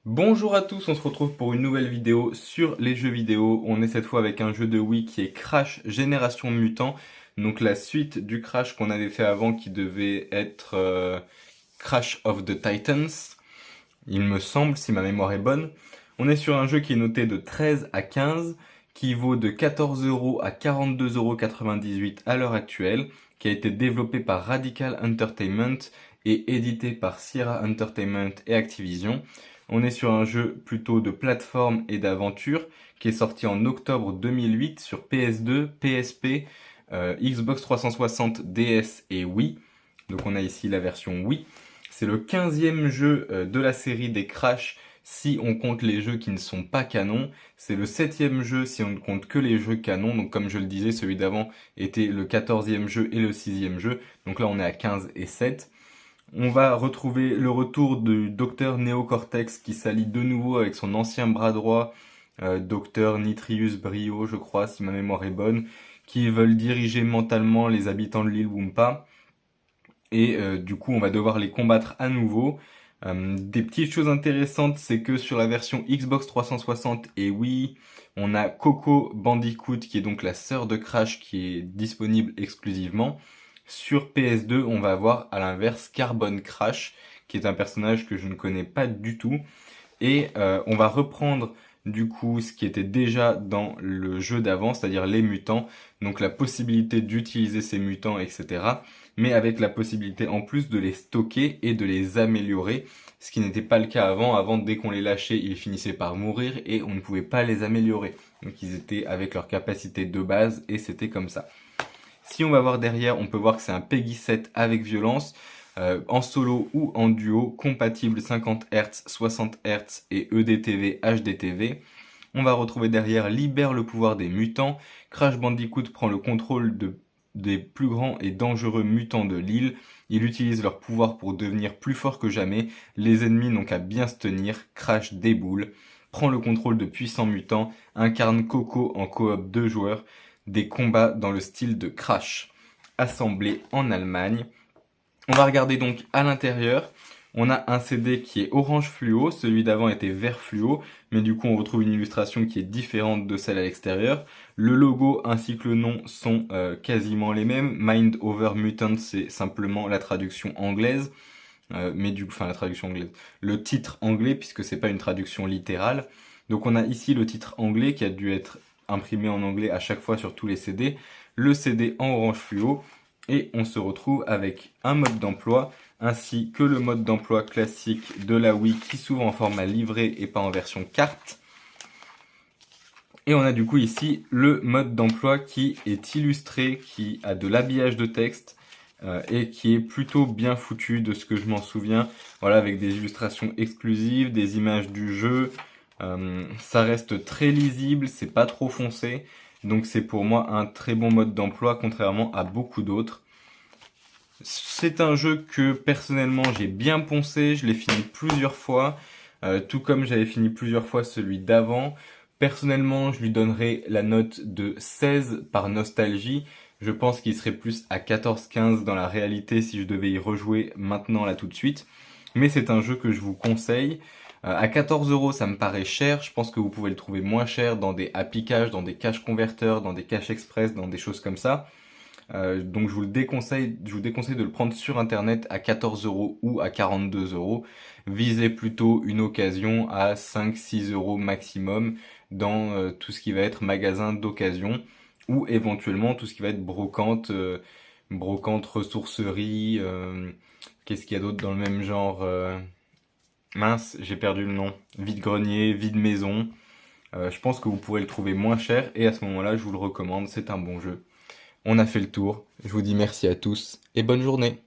Bonjour à tous, on se retrouve pour une nouvelle vidéo sur les jeux vidéo. On est cette fois avec un jeu de Wii qui est Crash Génération Mutant. Donc la suite du Crash qu'on avait fait avant qui devait être Crash of the Titans. Il me semble, si ma mémoire est bonne. On est sur un jeu qui est noté de 13 à 15, qui vaut de 14 € à 42,98 € à l'heure actuelle, qui a été développé par Radical Entertainment et édité par Sierra Entertainment et Activision. On est sur un jeu plutôt de plateforme et d'aventure qui est sorti en octobre 2008 sur PS2, PSP, Xbox 360, DS et Wii. Donc on a ici la version Wii. C'est le 15e jeu de la série des Crash si on compte les jeux qui ne sont pas canons. C'est le 7e jeu si on ne compte que les jeux canons. Donc comme je le disais, celui d'avant était le 14e jeu et le 6e jeu. Donc là on est à 15 et 7. On va retrouver le retour du docteur Néocortex qui s'allie de nouveau avec son ancien bras droit, docteur Nitrius Brio, je crois, si ma mémoire est bonne, qui veulent diriger mentalement les habitants de l'île Wumpa. Et du coup, on va devoir les combattre à nouveau. Des petites choses intéressantes, c'est que sur la version Xbox 360 et Wii, on a Coco Bandicoot, qui est donc la sœur de Crash, qui est disponible exclusivement. Sur PS2, on va avoir à l'inverse Carbon Crash, qui est un personnage que je ne connais pas du tout. Et on va reprendre du coup ce qui était déjà dans le jeu d'avant, c'est-à-dire les mutants, donc la possibilité d'utiliser ces mutants, etc. Mais avec la possibilité en plus de les stocker et de les améliorer, ce qui n'était pas le cas avant. Avant, dès qu'on les lâchait, ils finissaient par mourir et on ne pouvait pas les améliorer. Donc ils étaient avec leur capacité de base et c'était comme ça. Si on va voir derrière, on peut voir que c'est un Peggy 7 avec violence, en solo ou en duo, compatible 50 Hz, 60 Hz et EDTV, HDTV. On va retrouver derrière Libère le pouvoir des mutants. Crash Bandicoot prend le contrôle des plus grands et dangereux mutants de l'île. Il utilise leur pouvoir pour devenir plus fort que jamais. Les ennemis n'ont qu'à bien se tenir. Crash déboule, prend le contrôle de puissants mutants, incarne Coco en coop 2 joueurs. Des combats dans le style de Crash, assemblés en Allemagne. On va regarder donc à l'intérieur. On a un CD qui est orange fluo, celui d'avant était vert fluo, mais du coup on retrouve une illustration qui est différente de celle à l'extérieur. Le logo ainsi que le nom sont quasiment les mêmes. Mind Over Mutant, c'est simplement la traduction anglaise, la traduction anglaise. Le titre anglais, puisque c'est pas une traduction littérale. Donc on a ici le titre anglais qui a dû être imprimé en anglais à chaque fois sur tous les CD, le CD en orange fluo, et on se retrouve avec un mode d'emploi, ainsi que le mode d'emploi classique de la Wii, qui s'ouvre en format livret et pas en version carte. Et on a du coup ici le mode d'emploi qui est illustré, qui a de l'habillage de texte, et qui est plutôt bien foutu de ce que je m'en souviens. Voilà, avec des illustrations exclusives, des images du jeu. Ça reste très lisible, c'est pas trop foncé. Donc c'est pour moi un très bon mode d'emploi, contrairement à beaucoup d'autres. C'est un jeu que personnellement j'ai bien poncé, je l'ai fini plusieurs fois, tout comme j'avais fini plusieurs fois celui d'avant. Personnellement, je lui donnerais la note de 16 par nostalgie. Je pense qu'il serait plus à 14-15 dans la réalité si je devais y rejouer maintenant là tout de suite. Mais c'est un jeu que je vous conseille. À 14 € ça me paraît cher. Je pense que vous pouvez le trouver moins cher dans des Happy Cash, dans des cash converteurs, dans des cash express, dans des choses comme ça. Donc je vous déconseille de le prendre sur internet à 14 € ou à 42 €. Visez plutôt une occasion à 5-6 € maximum dans tout ce qui va être magasin d'occasion ou éventuellement tout ce qui va être brocante, ressourcerie, qu'est-ce qu'il y a d'autre dans le même genre mince, j'ai perdu le nom. Vide-grenier, vide-maison. Je pense que vous pourrez le trouver moins cher et à ce moment-là, je vous le recommande, c'est un bon jeu. On a fait le tour. Je vous dis merci à tous et bonne journée.